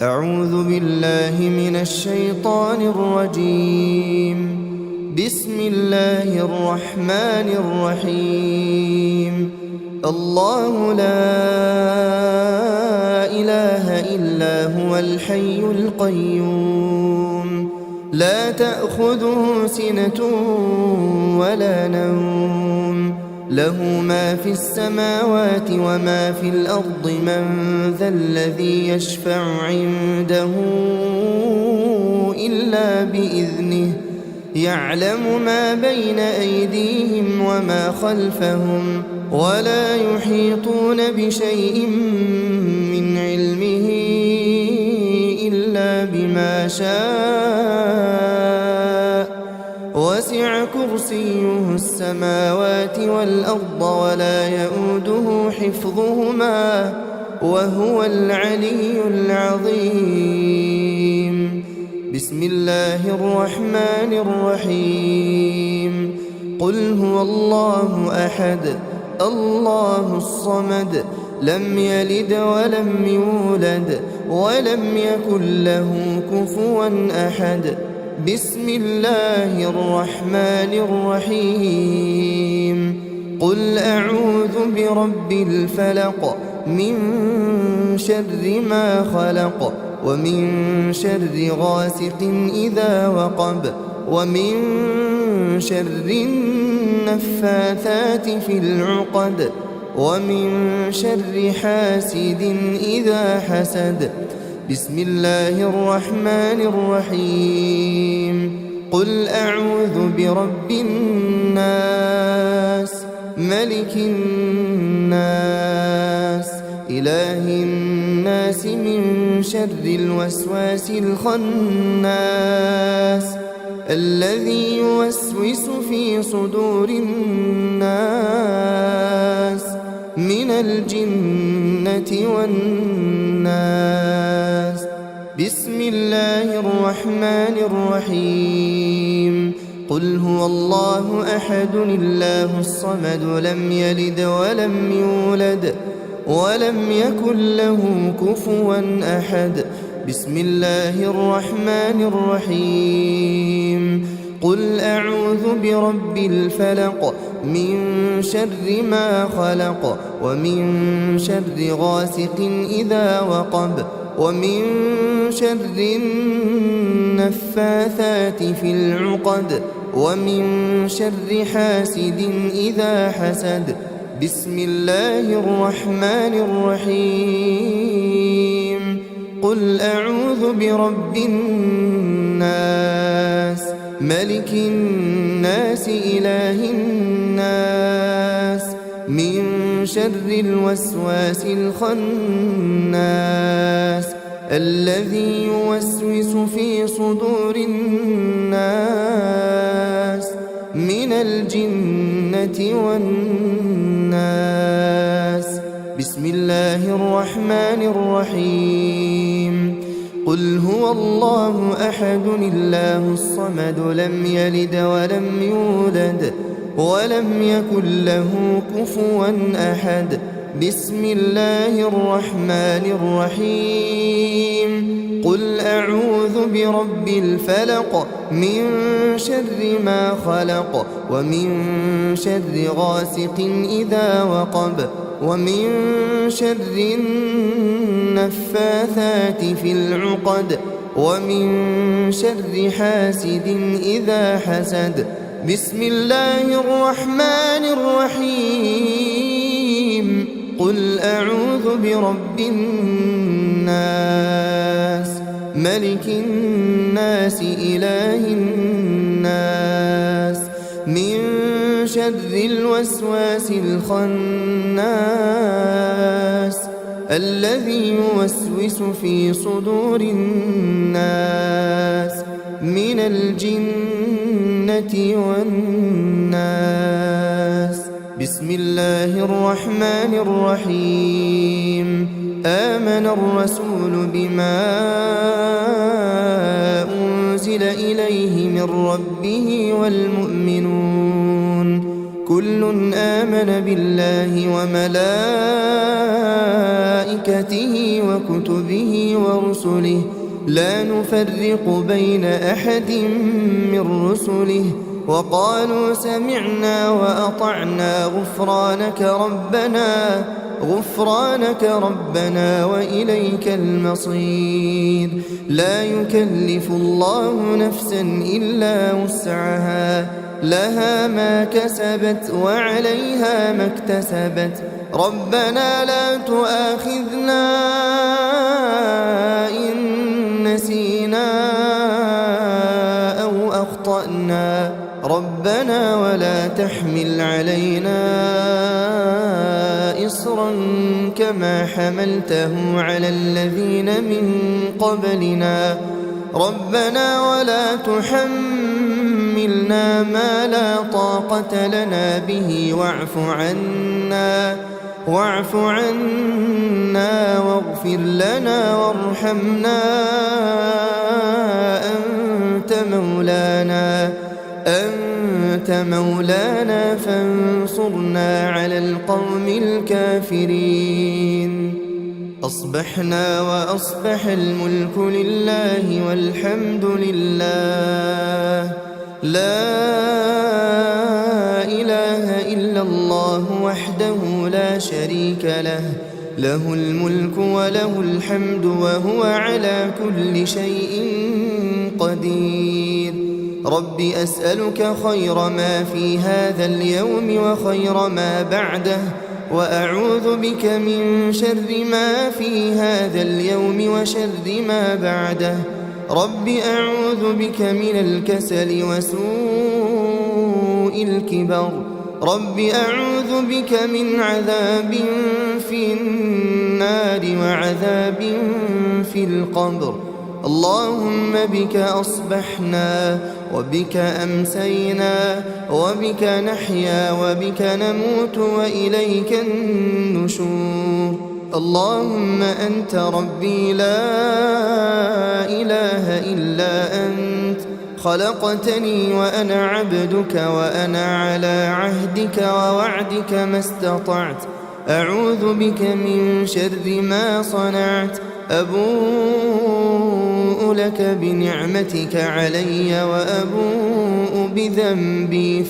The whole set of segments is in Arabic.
أعوذ بالله من الشيطان الرجيم. بسم الله الرحمن الرحيم. الله لا إله إلا هو الحي القيوم، لا تأخذه سنة ولا نوم، له ما في السماوات وما في الأرض. من ذا الذي يشفع عنده إلا بإذنه، يعلم ما بين أيديهم وما خلفهم، ولا يحيطون بشيء من علمه إلا بما شاء. وسع كرسيه السماوات والأرض ولا يؤوده حفظهما وهو العلي العظيم. بسم الله الرحمن الرحيم. قل هو الله أحد الله الصمد، لم يلد ولم يولد ولم يكن له كفوا أحد. بسم الله الرحمن الرحيم. قل أعوذ برب الفلق، من شر ما خلق، ومن شر غاسق إذا وقب، ومن شر النفاثات في العقد، ومن شر حاسد إذا حسد. بسم الله الرحمن الرحيم. قل أعوذ برب الناس، ملك الناس، إله الناس، من شر الوسواس الخناس، الذي يوسوس في صدور الناس من الجنة والناس. بسم الله الرحمن الرحيم. قل هو الله أحد الله الصمد، لم يلد ولم يولد ولم يكن له كفوا أحد. بسم الله الرحمن الرحيم. قل أعوذ برب الفلق، من شر ما خلق، ومن شر غاسق إذا وقب، ومن شر النفاثات في العقد، ومن شر حاسد إذا حسد. بسم الله الرحمن الرحيم. قل أعوذ برب الناس، ملك الناس، إله الناس، من شر الوسواس الخناس، الذي يوسوس في صدور الناس من الجنة والناس. بسم الله الرحمن الرحيم. قل هو الله أحد الله الصمد، لم يلد ولم يولد ولم يكن له كفوا أحد. بسم الله الرحمن الرحيم. قل أعوذ برب الفلق، من شر ما خلق، ومن شر غاسق إذا وقب، ومن شر النفاثات في العقد، ومن شر حاسد إذا حسد. بسم الله الرحمن الرحيم. قل أعوذ برب الناس، ملك الناس، إله الناس، من شر الوسواس الخناس، الذي يوسوس في صدور الناس من الجنة والناس. بسم الله الرحمن الرحيم. آمن الرسول بما أنزل إليه من ربه والمؤمنون، كل آمن بالله وملائكته وملائكته وكتبه ورسله لا نفرق بين أحد من رسله وقالوا سمعنا وأطعنا غفرانك ربنا وإليك المصير. لا يكلف الله نفسا إلا وسعها لها ما كسبت وعليها ما اكتسبت ربنا لا تؤاخذنا إن نسينا أو أخطأنا ربنا ولا تحمل علينا إصرا كما حملته على الذين من قبلنا ربنا ولا تحملنا ما لا طاقة لنا به واعف عنا واغفر لنا وارحمنا أنت مولانا فانصرنا على القوم الكافرين. أصبحنا وأصبح الملك لله والحمد لله لا إله إلا الله وحده لا شريك له له الملك وله الحمد وهو على كل شيء قدير. رب أسألك خير ما في هذا اليوم وخير ما بعده وأعوذ بك من شر ما في هذا اليوم وشر ما بعده. رب أعوذ بك من الكسل وسوء الكبر. رب أعوذ بك من عذاب في النار وعذاب في القبر. اللهم بك أصبحنا وبك أمسينا وبك نحيا وبك نموت وإليك النشور. اللهم أنت ربي لا إله إلا أنت خلقتني وأنا عبدك وأنا على عهدك ووعدك ما استطعت. أعوذ بك من شر ما صنعت. أبوء لك بنعمتك علي وأبوء بذنبي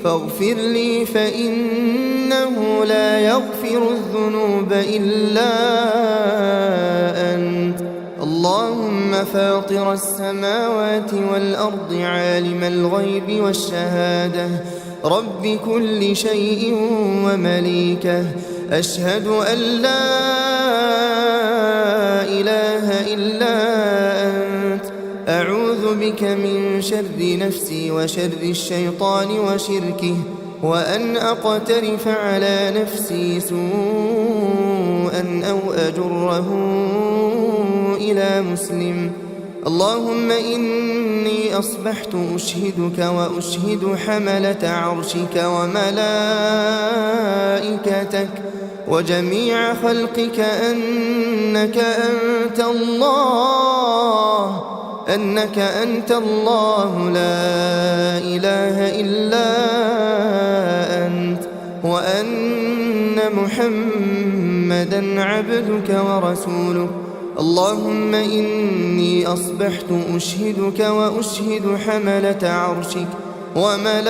فاغفر لي فإنه لا يغفر الذنوب إلا أنت. اللهم فاطر السماوات والأرض عالم الغيب والشهادة رب كل شيء ومليكه أشهد أن لا إله إلا أنت. أعوذ بك من شر نفسي وشر الشيطان وشركه وأن أقترف على نفسي سوءا أو أجره إلى مسلم. اللهم إني أصبحت أشهدك وأشهد حملة عرشك وملائكتك وجميع خلقك أنك أنت الله لا إله إلا أنت وأن محمدا عبدك ورسولك. اللهم إني أصبحت أشهدك وأشهد حملة عرشك وملائكتك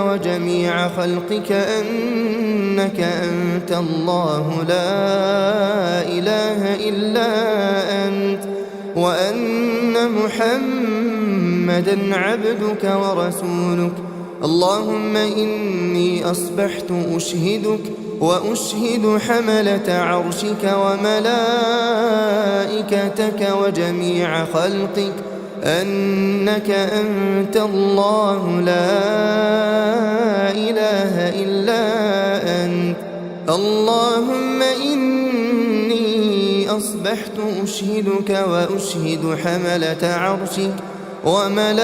وجميع خلقك أنك أنت الله لا إله إلا أنت وأن محمدا عبدك ورسولك. اللهم إني أصبحت أشهدك وأشهد حملة عرشك وملائكتك وجميع خلقك أنك أنت الله لا إله إلا أنت. اللهم إني أصبحت أشهدك وأشهد حملة عرشك وملائكتك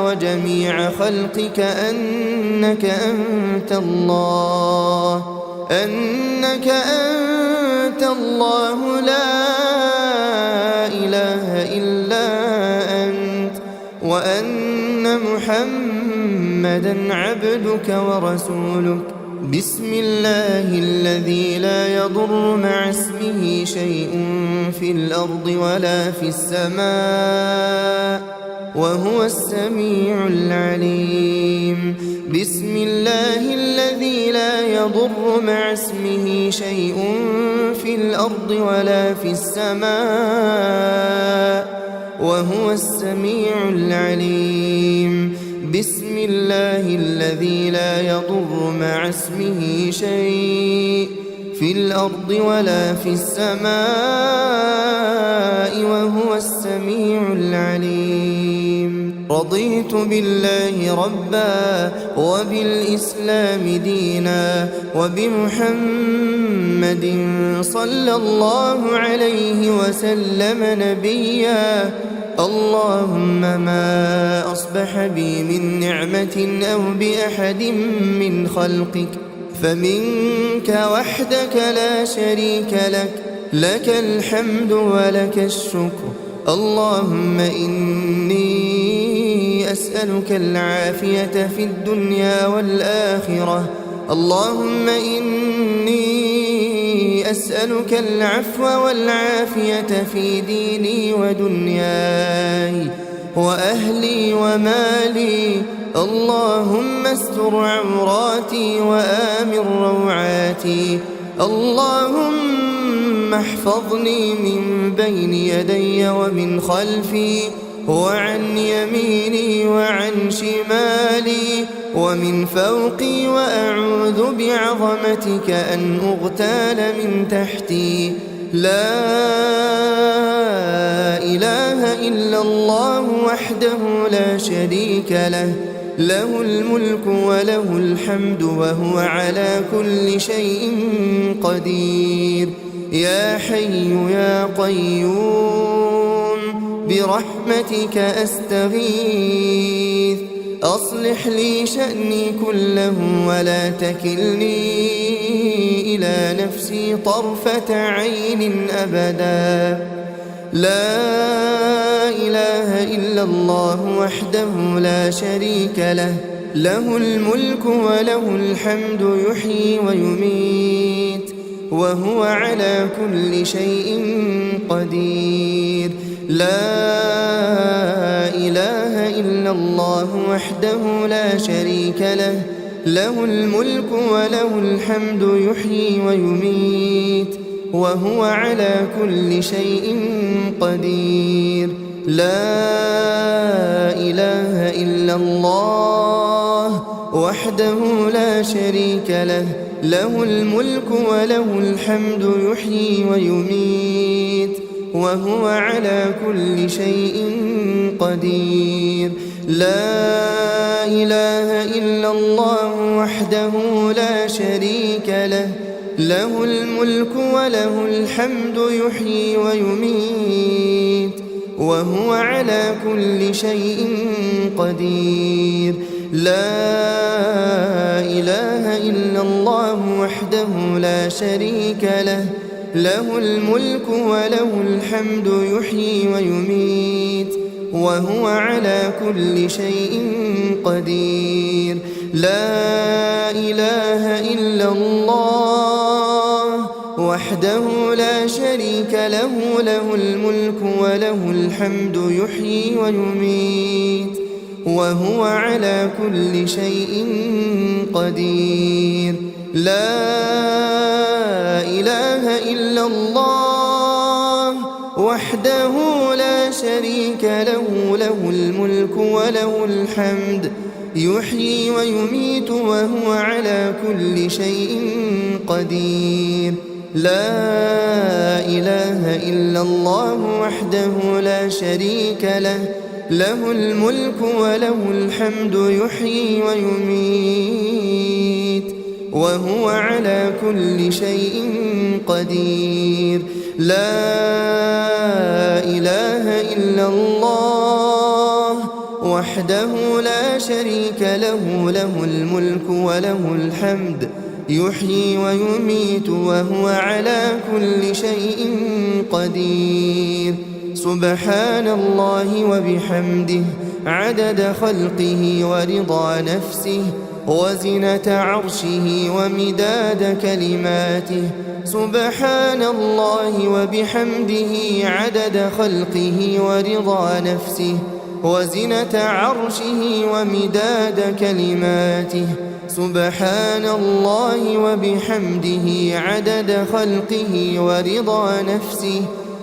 وجميع خلقك أنك أنت الله لا إله إلا أنت وأن محمدا محمدا عبدك ورسولك. بسم الله الذي لا يضر مع اسمه شيء في الأرض ولا في السماء وهو السميع العليم. بسم الله الذي لا يضر مع اسمه شيء في الأرض ولا في السماء وهو السميع العليم. بسم الله الذي لا يضر مع اسمه شيء في الأرض ولا في السماء وهو السميع العليم. رضيت بالله ربا وبالإسلام دينا وبمحمد صلى الله عليه وسلم نبيا. اللهم ما أصبح بي من نعمة أو بأحد من خلقك فمنك وحدك لا شريك لك، لك الحمد ولك الشكر. اللهم إني أسألك العافية في الدنيا والآخرة. اللهم إني أسألك العفو والعافية في ديني ودنياي وأهلي ومالي. اللهم استر عوراتي وآمن روعاتي. اللهم احفظني من بين يدي ومن خلفي وعن يميني وعن شمالي ومن فوقي، وأعوذ بعظمتك أن أغتال من تحتي. لا إله إلا الله وحده لا شريك له، له الملك وله الحمد وهو على كل شيء قدير. يا حي يا قيوم برحمتك أستغيث. أصلح لي شأني كله ولا تكلني إلى نفسي طرفة عين أبدا. لا إله إلا الله وحده لا شريك له، له الملك وله الحمد يحيي ويميت وهو على كل شيء قدير. لا إله إلا الله وحده لا شريك له، له الملك وله الحمد يحيي ويميت وهو على كل شيء قدير. لا إله إلا الله وحده لا شريك له، له الملك وله الحمد يحيي ويميت وهو على كل شيء قدير. لا إله إلا الله وحده لا شريك له، له الملك وله الحمد يحيي ويميت وهو على كل شيء قدير. لا إله إلا الله وحده لا شريك له، له الملك وله الحمد يحيي ويميت وهو على كل شيء قدير. لا إله إلا الله وحده لا شريك له، له الملك وله الحمد يحيي ويميت وهو على كل شيء قدير. لا إله إلا الله وحده لا شريك له، له الملك وله الحمد يحيي ويميت وهو على كل شيء قدير. لا إله إلا الله وحده لا شريك له، له الملك وله الحمد يحيي ويميت وهو على كل شيء قدير. لا إله إلا الله وحده لا شريك له، له الملك وله الحمد يحيي ويميت وهو على كل شيء قدير. سبحان الله وبحمده عدد خلقه ورضا نفسه وزنة عرشه ومداد كلماته. سبحان الله وبحمده عدد خلقه ورضا نفسه وزنة عرشه ومداد كلماته. سبحان الله وبحمده عدد خلقه ورضا نفسه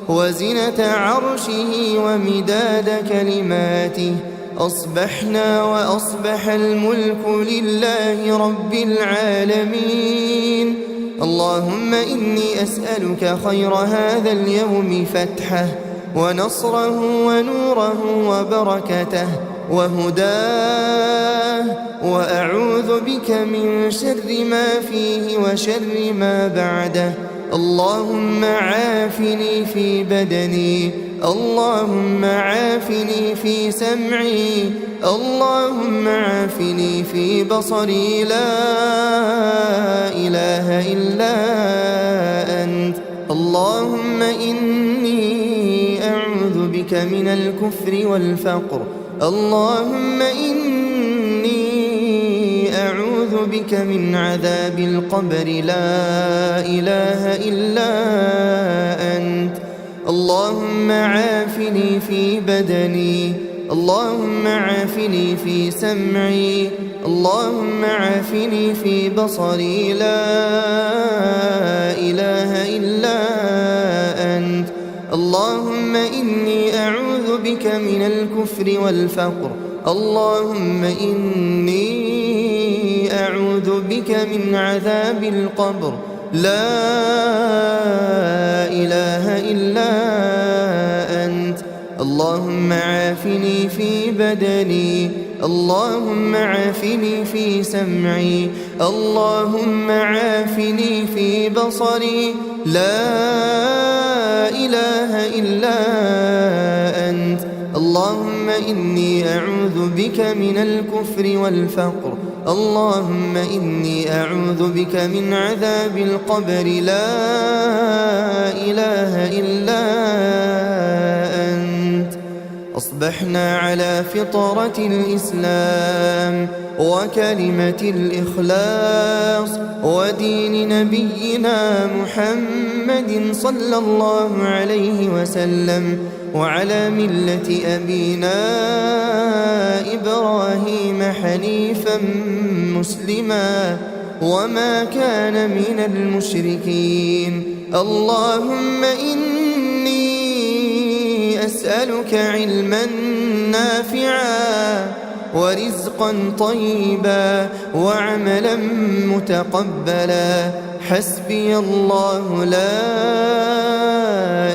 وزنة عرشه ومداد كلماته. أصبحنا وأصبح الملك لله رب العالمين. اللهم إني أسألك خير هذا اليوم فتحه ونصره ونوره وبركته وهداه، وأعوذ بك من شر ما فيه وشر ما بعده. اللهم عافني في بدني، اللهم عافني في سمعي، اللهم عافني في بصري، لا إله إلا أنت. اللهم إني أعوذ بك من الكفر والفقر. اللهم إني أعوذ بك من عذاب القبر، لا إله إلا أنت. اللهم عافني في بدني، اللهم عافني في سمعي، اللهم عافني في بصري، لا إله إلا أنت. اللهم إني أعوذ بك من الكفر والفقر. اللهم إني أعوذ بك من عذاب القبر، لا إله إلا أنت. اللهم عافني في بدني، اللهم عافني في سمعي، اللهم عافني في بصري، لا إله إلا أنت. اللهم إني أعوذ بك من الكفر والفقر. اللهم إني أعوذ بك من عذاب القبر، لا إله إلا أنت. أصبحنا على فطرة الإسلام وكلمة الإخلاص ودين نبينا محمد صلى الله عليه وسلم، وعلى ملة أبينا إبراهيم حنيفا مسلما وما كان من المشركين. اللهم إني أسألك علما نافعا ورزقا طيبا وعملا متقبلا. حسبي الله لا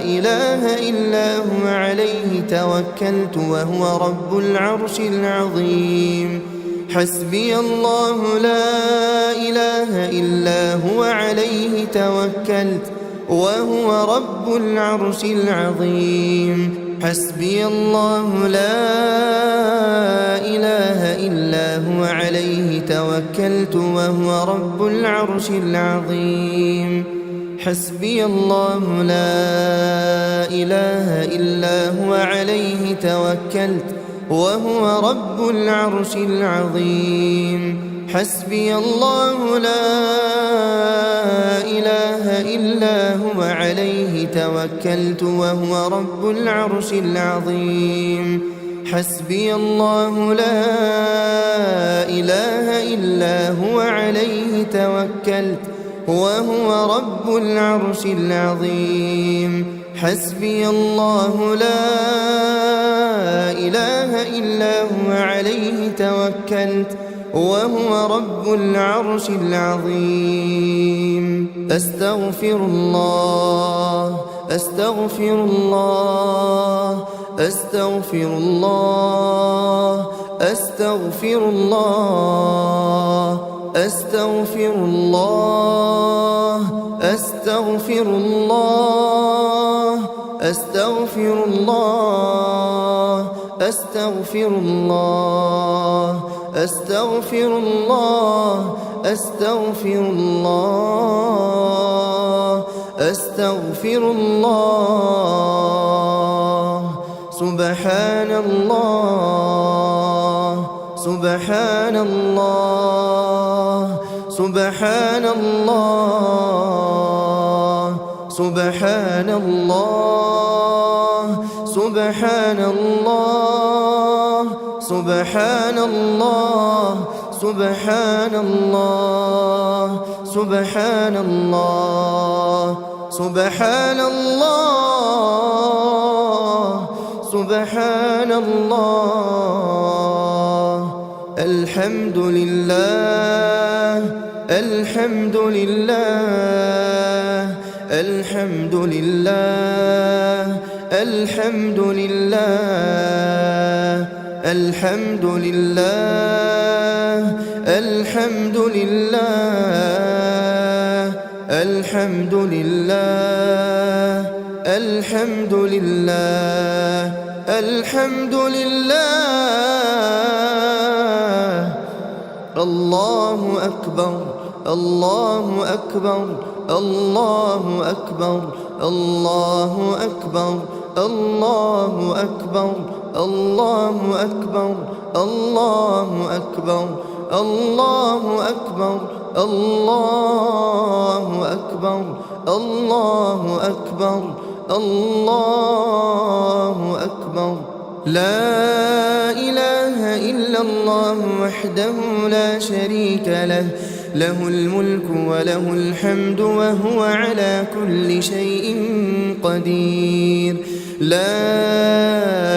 إله إلا هو، عليه توكلت وهو رب العرش العظيم. حسبي الله لا إله إلا هو، عليه توكلت وهو رب العرش العظيم. حسبي الله لا إله إلا هو، عليه توكلت وهو رب العرش العظيم. حسبي الله لا إله إلا هو، عليه توكلت وهو رب العرش العظيم. حسبي الله لا إله إلا هو، عليه توكلت وهو رب العرش العظيم. حسبي الله لا إله إلا هو، عليه توكلت وهو رب العرش العظيم. حسبي الله لا إله إلا هو، عليه توكلت وهو رب العرش العظيم. أستغفر الله، أستغفر الله، أستغفر الله، أستغفر الله، أستغفر الله، أستغفر الله، أستغفر الله، أستغفر الله، أستغفر الله، أستغفر الله، أستغفر الله. سبحان الله سبحان الله سبحان الله سبحان الله سبحان الله سبحان الله سبحان الله سبحان الله سبحان الله سبحان الله الحمد لله الحمد لله الحمد لله الحمد لله الحمد لله الحمد لله الحمد لله الحمد لله الحمد لله الله أكبر الله أكبر الله أكبر الله أكبر الله أكبر الله أكبر الله أكبر الله أكبر الله أكبر الله أكبر الله أكبر لا إله إلا الله وحده لا شريك له له الملك وله الحمد وهو على كل شيء قدير لا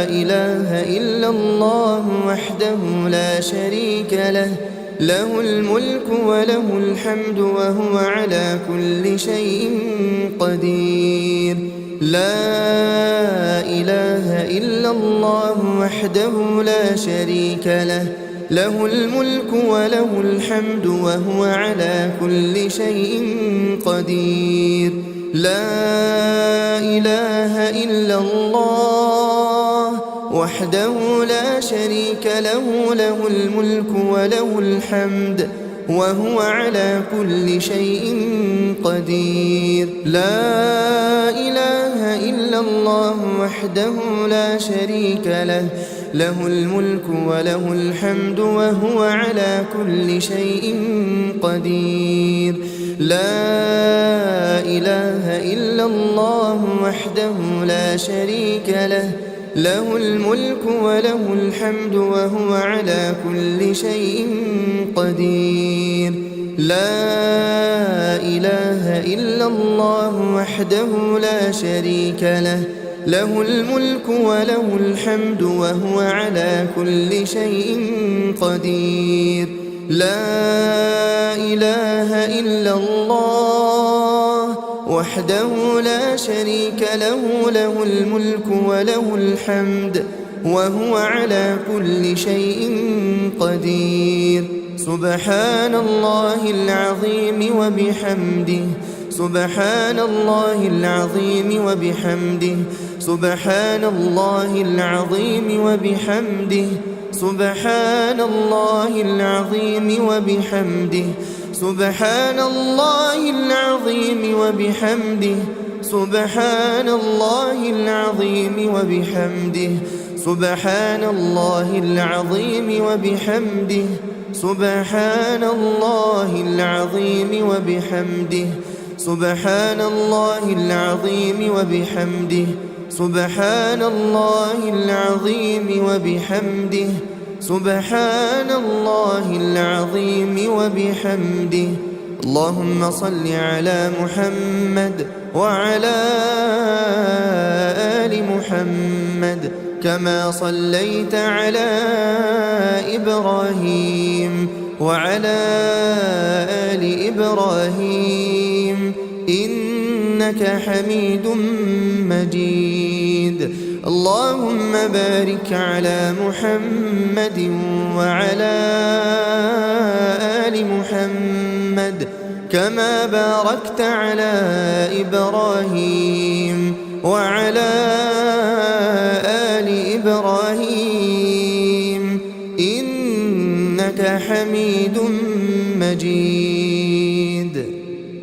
إله إلا الله وحده لا شريك له له الملك وله الحمد وهو على كل شيء قدير لا إله إلا الله وحده لا شريك له له الملك وله الحمد وهو على كل شيء قدير لا إله إلا الله وحده لا شريك له له الملك وله الحمد وهو على كل شيء قدير لا إله إلا الله وحده لا شريك له له الملك وله الحمد وهو على كل شيء قدير لا إله إلا الله وحده لا شريك له له الملك وله الحمد وهو على كل شيء قدير لا إله إلا الله وحده لا شريك له له الملك وله الحمد وهو على كل شيء قدير لا إله إلا الله وحده لا شريك له له الملك وله الحمد وهو على كل شيء قدير سبحان الله العظيم وبحمده سبحان الله العظيم وبحمده سبحان الله العظيم وبحمده سبحان الله العظيم وبحمده سبحان الله العظيم وبحمده سبحان الله العظيم وبحمده سبحان الله العظيم وبحمده سبحان الله العظيم وبحمده سبحان الله العظيم وبحمده سبحان الله العظيم وبحمده سبحان الله العظيم وبحمده اللهم صل على محمد وعلى آل محمد كما صليت على إبراهيم وعلى آل إبراهيم إنك حميد مجيد اللهم بارك على محمد وعلى آل محمد كما باركت على إبراهيم وعلى آل إبراهيم إنك حميد مجيد